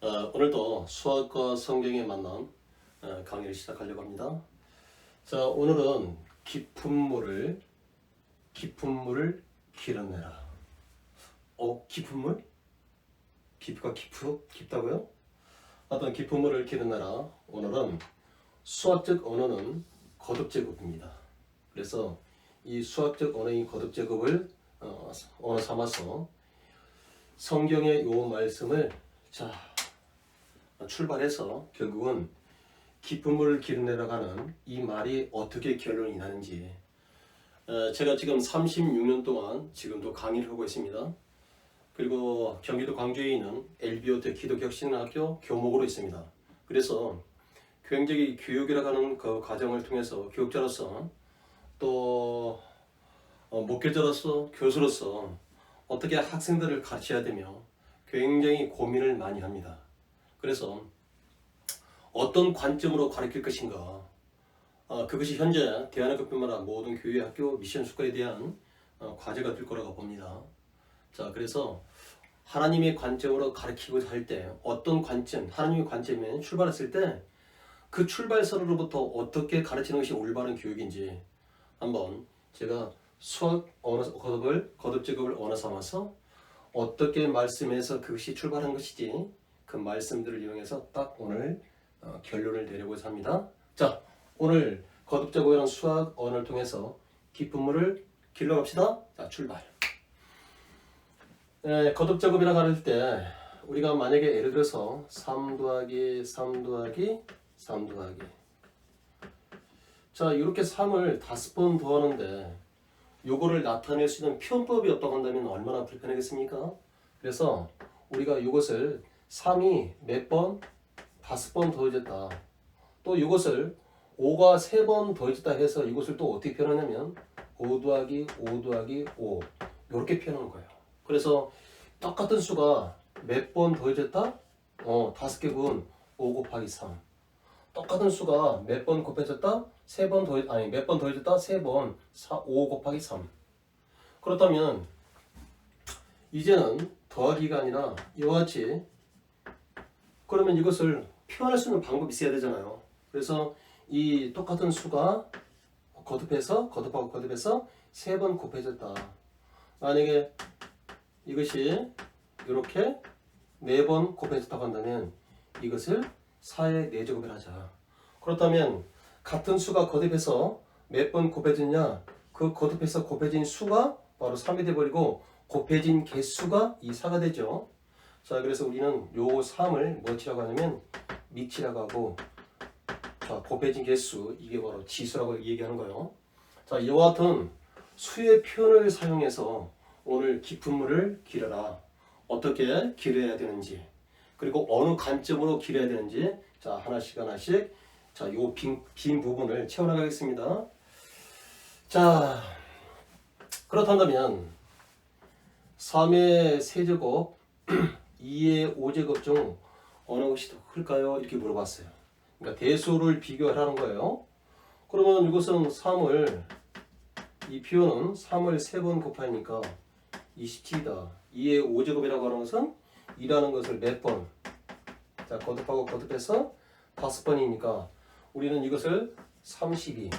오늘도 수학과 성경의 만남 강의를 시작하려고 합니다. 자, 오늘은 깊은 물을 길어내라. 깊은 물? 깊이가 깊다고요? 어떤 깊은 물을 길어내라. 오늘은 수학적 언어는 거듭제곱입니다. 그래서 이 수학적 언어인 거듭제곱을 언어 삼아서 성경의 요 말씀을 출발해서 결국은 깊은 물을 길어내려가는 이 말이 어떻게 결론이 나는지 제가 지금 36년 동안 지금도 강의를 하고 있습니다. 그리고 경기도 광주에 있는 LBOT 기독혁신학교 교목으로 있습니다. 그래서 굉장히 교육이라고 하는 그 과정을 통해서 교육자로서 또 목회자로서 교수로서 어떻게 학생들을 가르쳐야 되며 굉장히 고민을 많이 합니다. 그래서 어떤 관점으로 가르칠 것인가, 그것이 현재 대한민국뿐만 아니라 모든 교회, 학교, 미션 수과에 대한 과제가 될 거라고 봅니다. 자, 그래서 하나님의 관점으로 가르치고자 할 때 어떤 관점, 하나님의 관점에 출발했을 때 그 출발선으로부터 어떻게 가르치는 것이 올바른 교육인지 한번 제가 수학 언어 거듭제곱을 언어 삼아서 어떻게 말씀해서 그것이 출발한 것이지 그 말씀들을 이용해서 딱 오늘 결론을 내려고자 합니다. 자, 오늘 거듭제곱이라는 수학 언어를 통해서 깊은 물을 길러갑시다. 자, 출발. 거듭제곱이라고 할 때 우리가 만약에 예를 들어서 3 더하기 3 더하기 3 더하기 자, 이렇게 3을 5번 더하는데 요거를 나타낼 수 있는 표현법이 없다고 한다면 얼마나 불편하겠습니까? 그래서 우리가 이것을 3이 몇 번? 5번 더해졌다. 또 이것을 5가 3번 더해졌다 해서 이것을 또 어떻게 표현하냐면 5 더하기 5 더하기 5 이렇게 표현하는 거예요. 그래서 똑같은 수가 몇 번 더해졌다? 5개 분 5 곱하기 3. 똑같은 수가 몇 번 곱해졌다? 몇 번 더해졌다? 3번 5 곱하기 3. 그렇다면 이제는 더하기가 아니라 이와 같이 그러면 이것을 표현할 수 있는 방법이 있어야 되잖아요. 그래서 이 똑같은 수가 거듭하고 거듭해서 3번 곱해졌다. 만약에 이것이 이렇게 4번 곱해졌다고 한다면 이것을 4의 4제곱을 하자. 그렇다면 같은 수가 거듭해서 몇 번 곱해졌냐? 그 거듭해서 곱해진 수가 바로 3이 돼버리고 곱해진 개수가 이 4가 되죠. 자, 그래서 우리는 요 3을 뭐치라고 하냐면 미치라고 하고, 자, 곱해진 개수 이게 바로 지수라고 얘기하는 거예요. 자, 이와 같은 수의 표현을 사용해서 오늘 깊은 물을 길어라. 어떻게 길어야 되는지, 그리고 어느 관점으로 길어야 되는지, 자, 하나씩 자, 요 빈 부분을 채워나가겠습니다. 자, 그렇다면 3의 세제곱 2의 5제곱 중 어느 것이 더 클까요? 이렇게 물어봤어요. 그러니까 대수를 비교하라는 거예요. 그러면 이것은 이 표현은 3을 3번 곱하니까 27이다. 2의 5제곱이라고 하는 것은 2라는 것을 몇 번? 자, 거듭하고 거듭해서 5번이니까 우리는 이것을 32.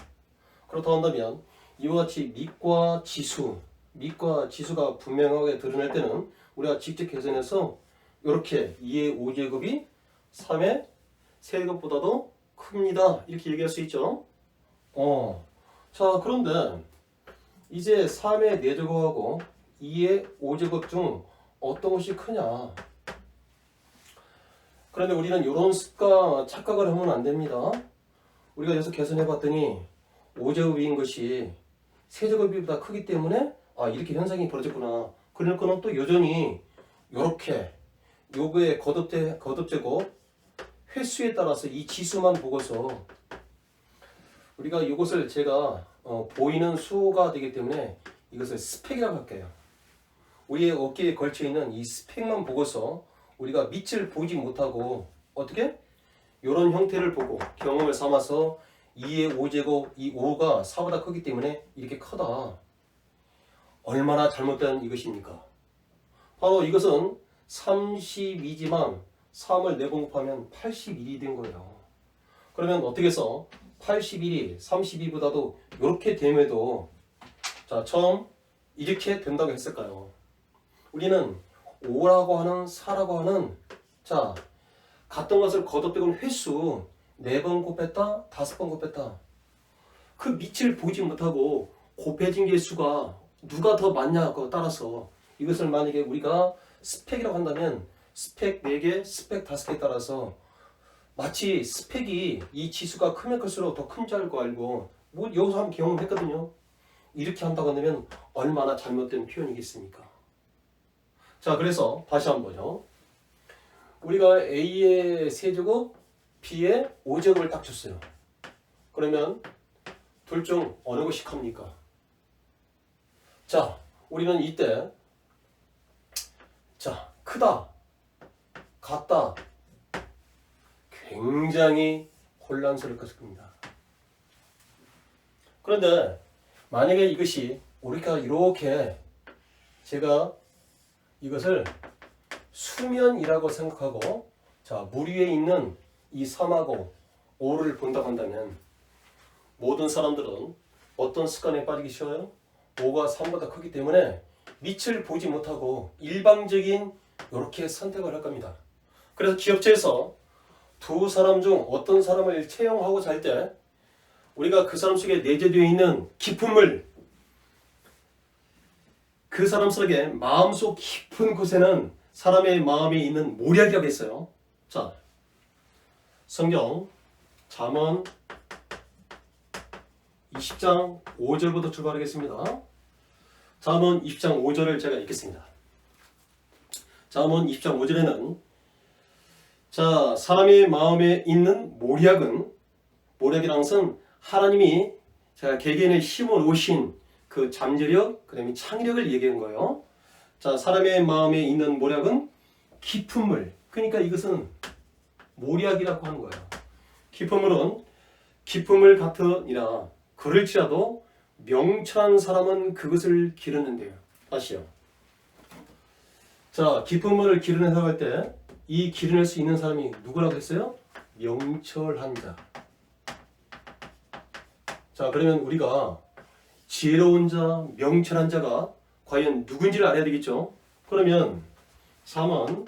그렇다고 한다면 이와 같이 밑과 지수가 분명하게 드러날 때는 우리가 직접 계산해서 이렇게 2의 5제곱이 3의 세제곱보다도 큽니다. 이렇게 얘기할 수 있죠. 자, 그런데 이제 3의 4제곱하고 2의 5제곱 중 어떤 것이 크냐? 그런데 우리는 이런 착각을 하면 안 됩니다. 우리가 여기서 계산해 봤더니 5제곱인 것이 세제곱보다 크기 때문에 이렇게 현상이 벌어졌구나. 그러니까 또 여전히 이렇게 요거의 거듭제곱 횟수에 따라서 이 지수만 보고서 우리가 이것을 제가 보이는 수가 되기 때문에 이것을 스펙이라고 할게요. 우리의 어깨에 걸쳐 있는 이 스펙만 보고서 우리가 밑을 보지 못하고 어떻게? 이런 형태를 보고 경험을 삼아서 2의 5제곱, 이 5가 4보다 크기 때문에 이렇게 크다. 얼마나 잘못된 이것입니까? 바로 이것은 32지만 3을 4번 곱하면 81이 된 거예요. 그러면 어떻게 해서 81이 32보다도 이렇게 됨에도 자 처음 이렇게 된다고 했을까요? 우리는 5라고 하는 4라고 하는 자 같은 것을 거듭되고 횟수 4번 곱했다 5번 곱했다 그 밑을 보지 못하고 곱해진 개수가 누가 더 많냐에 따라서 이것을 만약에 우리가 스펙이라고 한다면 스펙 4개, 스펙 5개에 따라서 마치 스펙이 이 지수가 크면 클수록 더 큰 줄 알고 뭐 여기서 한번 경험했거든요. 이렇게 한다고 한다면 얼마나 잘못된 표현이겠습니까? 자, 그래서 다시 한번요. 우리가 A의 세제곱, B의 5제곱을 딱 줬어요. 그러면 둘 중 어느 것이 큽니까? 자, 우리는 이때 자, 크다, 같다 굉장히 혼란스러울 것일 겁니다. 그런데 만약에 이것이 우리가 이렇게 제가 이것을 수면이라고 생각하고 자, 물 위에 있는 이 3하고 5를 본다고 한다면 모든 사람들은 어떤 습관에 빠지기 쉬워요? 5가 3보다 크기 때문에 밑을 보지 못하고 일방적인 이렇게 선택을 할 겁니다. 그래서 기업체에서 두 사람 중 어떤 사람을 채용하고자 할 때 우리가 그 사람 속에 내재되어 있는 기품을 그 사람 속에 마음속 깊은 곳에는 사람의 마음에 있는 모략이라고 했어요. 자, 성경 잠언 20장 5절부터 출발하겠습니다. 잠언 20장 5절을 제가 읽겠습니다. 잠언 20장 5절에는 자, 사람의 마음에 있는 모략이라는 것은 하나님이 제가 개개인에 심어 놓으신 그 잠재력, 그 다음에 창의력을 얘기한 거예요. 자, 사람의 마음에 있는 모략은 깊은 물. 그러니까 이것은 모략이라고 하는 거예요. 깊은 물은 깊은 물 같으니라. 그럴지라도 명철한 사람은 그것을 기르는데요. 다시요. 자, 깊은 물을 기르는 할 때 이 기르낼 수 있는 사람이 누구라고 했어요? 명철한 자. 자, 그러면 우리가 지혜로운 자, 명철한 자가 과연 누군지를 알아야 되겠죠? 그러면 3원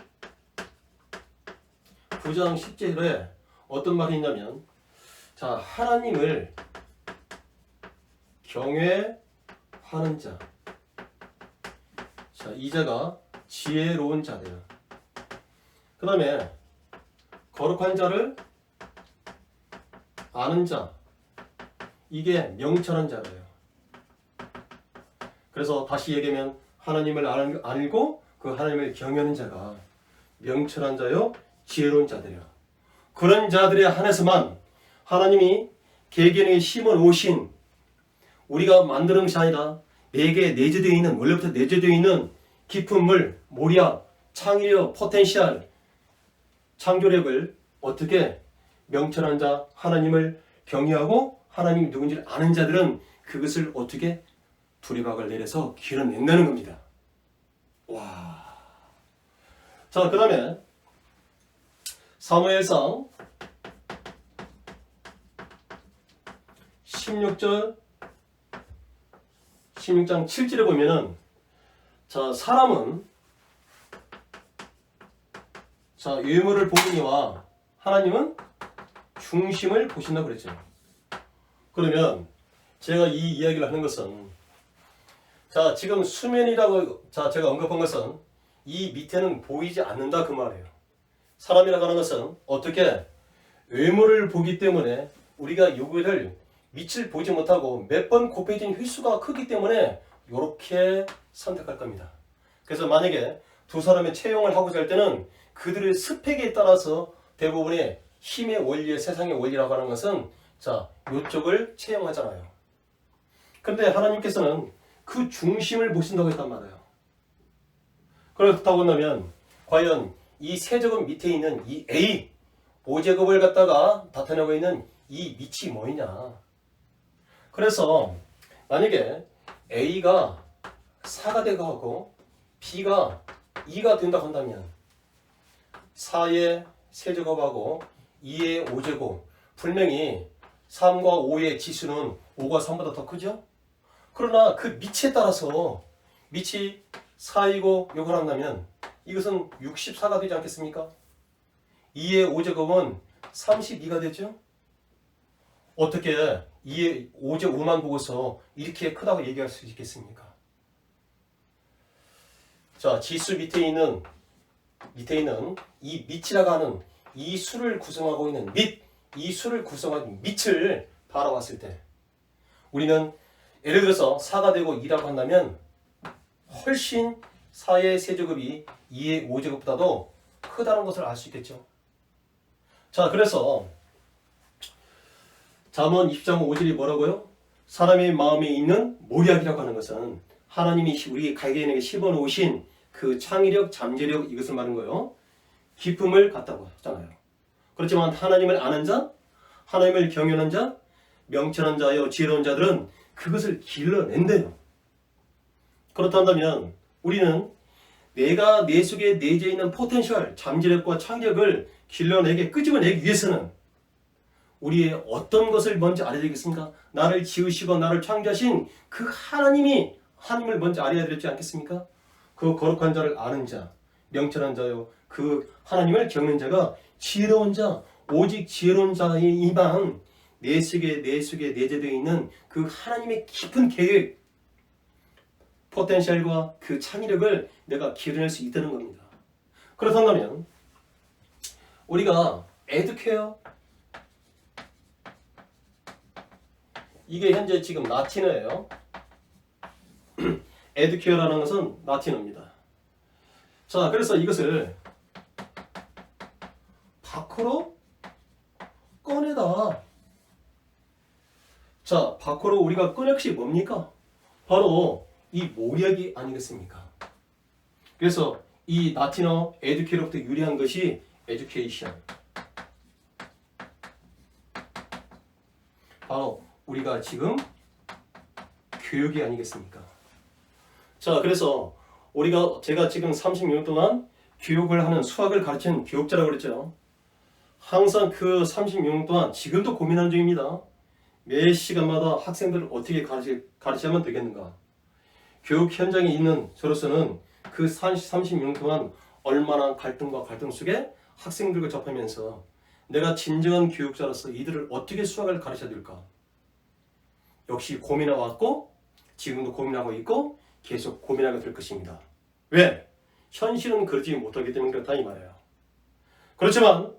9장 10절에 어떤 말이 있냐면 자, 하나님을 경외하는 자. 자, 이 자가 지혜로운 자래요. 그 다음에 거룩한 자를 아는 자. 이게 명철한 자예요. 그래서 다시 얘기하면 하나님을 알고 그 하나님을 경외하는 자가 명철한 자요 지혜로운 자들이야. 그런 자들에 한해서만 하나님이 개개인에게 심어 놓으신 우리가 만드는 것이 아니라 내게 내재되어 있는 원래부터 내재되어 있는 깊은 물, 모략, 창의력, 포텐셜, 창조력을 어떻게 명철한 자, 하나님을 경외하고 하나님이 누군지를 아는 자들은 그것을 어떻게 두리박을 내려서 기르낸다는 겁니다. 와. 자, 그 다음에 사무엘상 16장 7절에 보면은 자, 사람은 자, 외모를 보느니와 하나님은 중심을 보신다고 그랬죠. 그러면 제가 이 이야기를 하는 것은 자, 지금 수면이라고 자, 제가 언급한 것은 이 밑에는 보이지 않는다 그 말이에요. 사람이라고 하는 것은 어떻게 외모를 보기 때문에 우리가 요거를 밑을 보지 못하고 몇 번 곱해진 횟수가 크기 때문에 이렇게 선택할 겁니다. 그래서 만약에 두 사람의 채용을 하고자 할 때는 그들의 스펙에 따라서 대부분의 힘의 원리, 세상의 원리라고 하는 것은 자, 이쪽을 채용하잖아요. 그런데 하나님께서는 그 중심을 보신다고 했단 말이에요. 그렇다고 한다면 과연 이 세제곱 밑에 있는 이 A 5제곱을 갖다가 나타내고 있는 이 밑이 뭐냐? 그래서 만약에 A가 4가 되고 하고 B가 2가 된다고 한다면 4의 세제곱하고 2의 5제곱. 분명히 3과 5의 지수는 5가 3보다 더 크죠? 그러나 그 밑에 따라서 밑이 4이고 요걸 한다면 이것은 64가 되지 않겠습니까? 2의 5제곱은 32가 되죠? 어떻게 2의 5만 보고서 이렇게 크다고 얘기할 수 있겠습니까? 자, 지수 밑에 있는 이 밑이라고 하는 이 수를 구성하고 있는 이 수를 구성하고 있는 밑을 바라봤을 때 우리는 예를 들어서 4가 되고 2라고 한다면 훨씬 4의 세제곱이 2의 5제곱보다도 크다는 것을 알 수 있겠죠. 자, 그래서 잠언 20장 5절이 뭐라고요? 사람의 마음에 있는 모략이라고 하는 것은 하나님이 우리 가게인에게 심어놓으신 그 창의력, 잠재력 이것을 말하는 거예요. 기쁨을 갖다고 하잖아요. 그렇지만 하나님을 아는 자, 하나님을 경외하는 자, 명철한 자여 지혜로운 자들은 그것을 길러낸대요. 그렇다면 우리는 내가 내 속에 내재 있는 포텐셜, 잠재력과 창의력을 길러내게 끄집어내기 위해서는 우리의 어떤 것을 먼저 알아야 되겠습니까? 나를 지으시고 나를 창조하신 그 하나님을 먼저 알아야 되지 않겠습니까? 그 거룩한 자를 아는 자, 명철한 자요, 그 하나님을 겪는 자가 지혜로운 자, 오직 지혜로운 자이만 내 속에 내재되어 있는 그 하나님의 깊은 계획, 포텐셜과 그 창의력을 내가 기르낼 수 있다는 겁니다. 그렇다면 우리가 에듀케어, 이게 현재 지금 라틴어예요. 에듀케어라는 것은 라틴어입니다. 자, 그래서 이것을 밖으로 꺼내다. 자, 밖으로 우리가 꺼낼 것이 뭡니까? 바로 이 모략이 아니겠습니까? 그래서 이 라틴어 에듀케어로부터 유래한 것이 에듀케이션. 바로 우리가 지금 교육이 아니겠습니까? 자, 그래서 제가 지금 36년 동안 교육을 하는 수학을 가르치는 교육자라고 그랬죠. 항상 그 36년 동안 지금도 고민하는 중입니다. 매 시간마다 학생들을 어떻게 가르치면 되겠는가? 교육 현장에 있는 저로서는 그 36년 동안 얼마나 갈등 속에 학생들과 접하면서 내가 진정한 교육자로서 이들을 어떻게 수학을 가르쳐야 될까? 역시 고민해 왔고 지금도 고민하고 있고 계속 고민하게 될 것입니다. 왜? 현실은 그러지 못하기 때문에 그렇다 이 말이에요. 그렇지만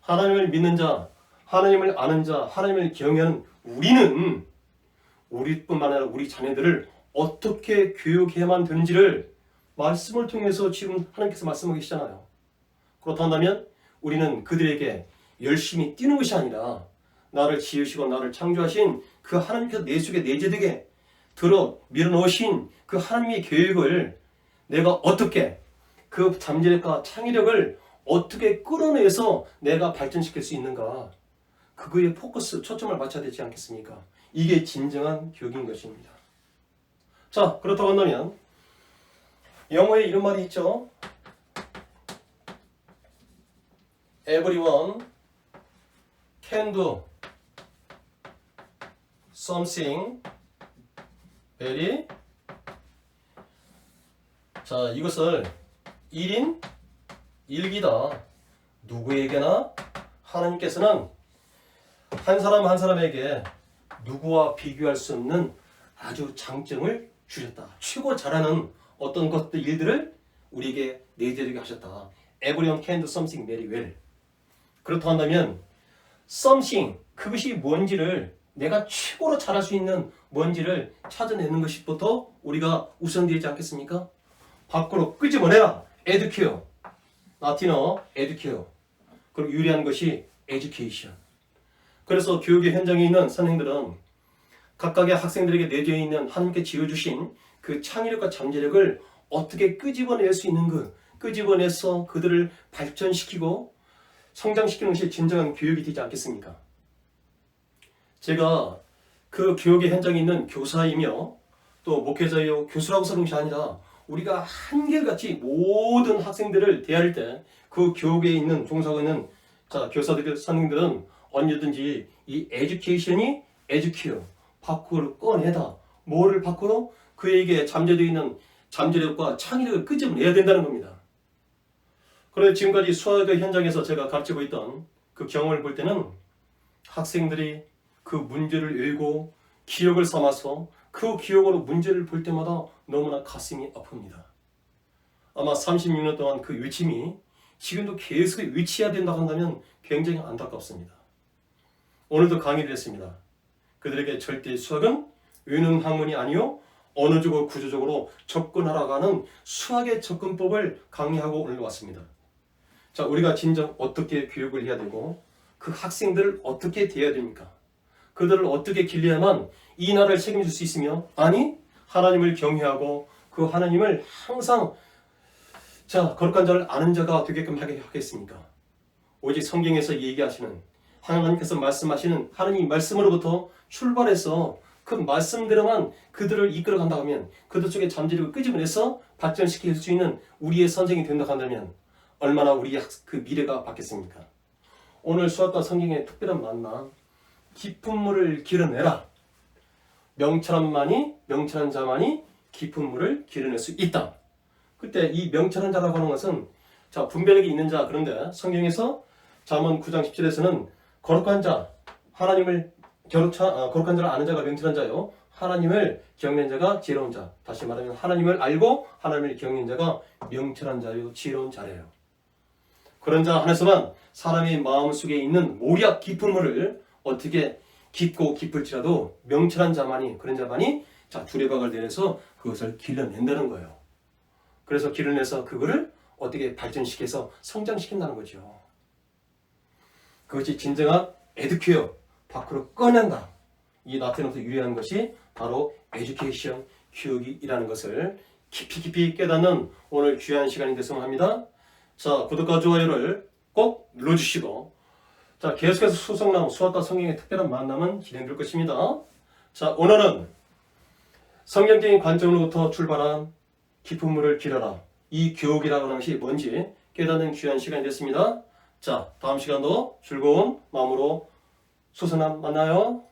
하나님을 믿는 자, 하나님을 아는 자, 하나님을 경외하는 우리는 우리뿐만 아니라 우리 자녀들을 어떻게 교육해야만 되는지를 말씀을 통해서 지금 하나님께서 말씀하고 계시잖아요. 그렇다면 우리는 그들에게 열심히 뛰는 것이 아니라 나를 지으시고 나를 창조하신 그 하나님께서 내 속에 내재되게 들어 밀어넣으신 그 하나님의 계획을 내가 어떻게 그 잠재력과 창의력을 어떻게 끌어내서 내가 발전시킬 수 있는가, 그거에 초점을 맞춰야 되지 않겠습니까? 이게 진정한 교육인 것입니다. 자, 그렇다고 한다면 영어에 이런 말이 있죠. Everyone can do something very. 자, 이것을 1인 1기다. 누구에게나 하나님께서는 한 사람 한 사람에게 누구와 비교할 수 없는 아주 장점을 주셨다. 최고 잘하는 어떤 것들, 일들을 우리에게 내재되게 하셨다. Everyone can do something very well. 그렇다 한다면 something, 그것이 뭔지를 내가 최고로 잘할 수 있는 뭔지를 찾아내는 것부터 우리가 우선되지 않겠습니까? 밖으로 끄집어내라. educare, 라틴어 educare. 그리고 유리한 것이 education. 그래서 교육의 현장에 있는 선생들은 각각의 학생들에게 내재해 있는 하나님께 지어주신 그 창의력과 잠재력을 어떻게 끄집어낼 수 있는 끄집어내서 그들을 발전시키고 성장시키는 것이 진정한 교육이 되지 않겠습니까? 제가 그 교육의 현장에 있는 교사이며 또 목회자요 교수라고 서는 것이 아니라 우리가 한결같이 모든 학생들을 대할 때 그 교육에 있는 종사하고 있는 교사들, 선생님들은 언제든지 이 에듀케이션이 에듀큐어 밖으로 꺼내다. 뭐를 밖으로? 그에게 잠재되어 있는 잠재력과 창의력을 끄집어내야 된다는 겁니다. 그래서 지금까지 수학의 현장에서 제가 가르치고 있던 그 경험을 볼 때는 학생들이 그 문제를 읽고 기억을 삼아서 그 기억으로 문제를 볼 때마다 너무나 가슴이 아픕니다. 아마 36년 동안 그 외침이 지금도 계속 외쳐야 된다고 한다면 굉장히 안타깝습니다. 오늘도 강의를 했습니다. 그들에게 절대 수학은 의능 학문이 아니요 언어적으로 구조적으로 접근하라고 하는 수학의 접근법을 강의하고 오늘 왔습니다. 자, 우리가 진정 어떻게 교육을 해야 되고 그 학생들을 어떻게 대해야 됩니까? 그들을 어떻게 길러야만 이 나라를 책임질 수 있으며, 아니 하나님을 경외하고 그 하나님을 항상 거룩한 자를 아는 자가 되게끔 하게 하겠습니까? 오직 성경에서 얘기하시는 하나님께서 말씀하시는 하나님 말씀으로부터 출발해서 그 말씀대로만 그들을 이끌어간다 하면, 그들 속에 잠재력을 끄집어내서 발전시킬 수 있는 우리의 선생이 된다 한다면 얼마나 우리의 그 미래가 바뀌겠습니까? 오늘 수학과 성경의 특별한 만남, 깊은 물을 길어내라. 명철한 자만이 깊은 물을 길어낼 수 있다. 그때 이 명철한 자라고 하는 것은 분별력이 있는 자, 그런데 성경에서 잠언 9장 17에서는 거룩한 자, 하나님을 거룩한 자를 아는 자가 명철한 자요, 하나님을 경외하는 자가 지혜로운 자. 다시 말하면 하나님을 알고 하나님을 경외하는 자가 명철한 자요, 지혜로운 자래요. 그런 자 안에서만 사람의 마음속에 있는 모략 깊은 물을 어떻게 깊고 깊을지라도 명철한 자만이, 그런 자만이 두레박을 내려서 그것을 길러낸다는 거예요. 그래서 길러내서 그거를 어떻게 발전시켜서 성장시킨다는 거죠. 그것이 진정한 에듀케어, 밖으로 꺼낸다. 이 나태노트 유리한 것이 바로 에듀케이션, 교육이라는 것을 깊이 깨닫는 오늘 귀한 시간이 됐으면 합니다. 구독과 좋아요를 꼭 눌러주시고, 계속해서 수성남 수학과 성경의 특별한 만남은 진행될 것입니다. 오늘은 성경적인 관점으로부터 출발한 깊은 물을 길어라. 이 교육이라고 하는 것이 뭔지 깨닫는 귀한 시간이 됐습니다. 다음 시간도 즐거운 마음으로 수성남 만나요.